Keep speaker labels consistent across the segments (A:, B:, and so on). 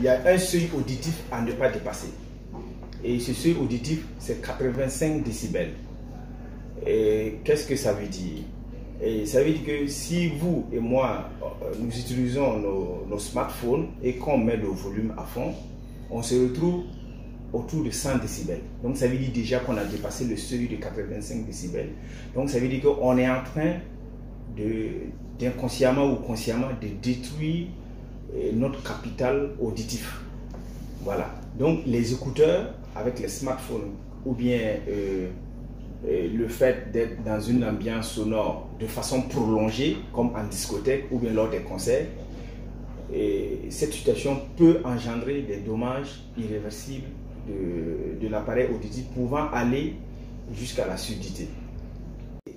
A: il y a un seuil auditif à ne pas dépasser. Et ce seuil auditif, c'est 85 décibels. Et qu'est-ce que ça veut dire? Et ça veut dire que si vous et moi, nous utilisons nos smartphones et qu'on met le volume à fond, on se retrouve autour de 100 décibels. Donc ça veut dire déjà qu'on a dépassé le seuil de 85 décibels. Donc ça veut dire qu'on est en train d'inconsciemment ou consciemment de détruire notre capital auditif. Voilà. Donc les écouteurs avec les smartphones ou bien le fait d'être dans une ambiance sonore de façon prolongée, comme en discothèque ou bien lors des concerts, cette situation peut engendrer des dommages irréversibles de l'appareil auditif pouvant aller jusqu'à la surdité.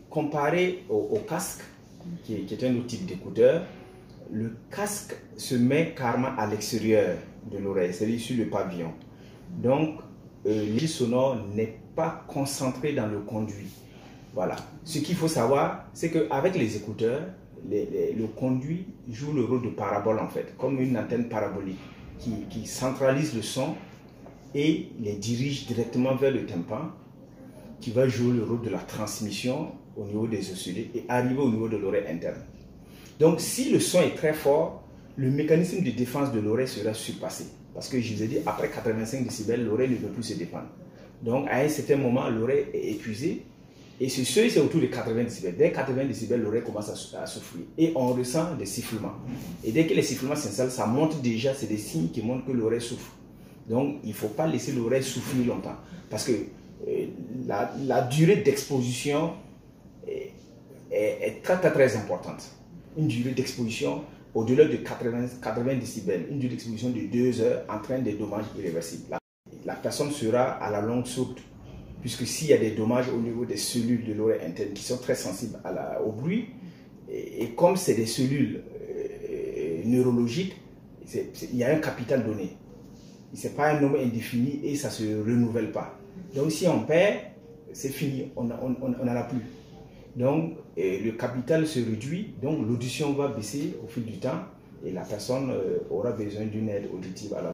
A: Comparé au casque, qui est un autre type d'écouteur, le casque se met carrément à l'extérieur de l'oreille, c'est-à-dire sur le pavillon. Donc, l'énergie sonore n'est pas concentrée dans le conduit. Voilà. Ce qu'il faut savoir, c'est qu'avec les écouteurs, le conduit joue le rôle de parabole en fait, comme une antenne parabolique qui centralise le son et les dirige directement vers le tympan, qui va jouer le rôle de la transmission au niveau des osselets et arriver au niveau de l'oreille interne. Donc si le son est très fort, le mécanisme de défense de l'oreille sera surpassé. Parce que je vous ai dit, après 85 décibels, l'oreille ne peut plus se défendre. Donc à un certain moment, l'oreille est épuisée. Et ce seuil, c'est autour de 80 décibels. Dès 80 décibels, l'oreille commence à souffler. Et on ressent des sifflements. Et dès que les sifflements s'installent, ça montre déjà, c'est des signes qui montrent que l'oreille souffre. Donc il ne faut pas laisser l'oreille souffrir longtemps. Parce que la durée d'exposition est très, très, très importante. Une durée d'exposition au-delà de 80 décibels, une durée d'exposition de 2 heures entraîne des dommages irréversibles. La personne sera à la longue sourde, puisque s'il y a des dommages au niveau des cellules de l'oreille interne qui sont très sensibles au bruit, et comme c'est des cellules neurologiques, il y a un capital donné. Ce n'est pas un nombre indéfini et ça ne se renouvelle pas. Donc si on perd, c'est fini, on n'en a plus. Donc le capital se réduit, donc l'audition va baisser au fil du temps et la personne aura besoin d'une aide auditive à la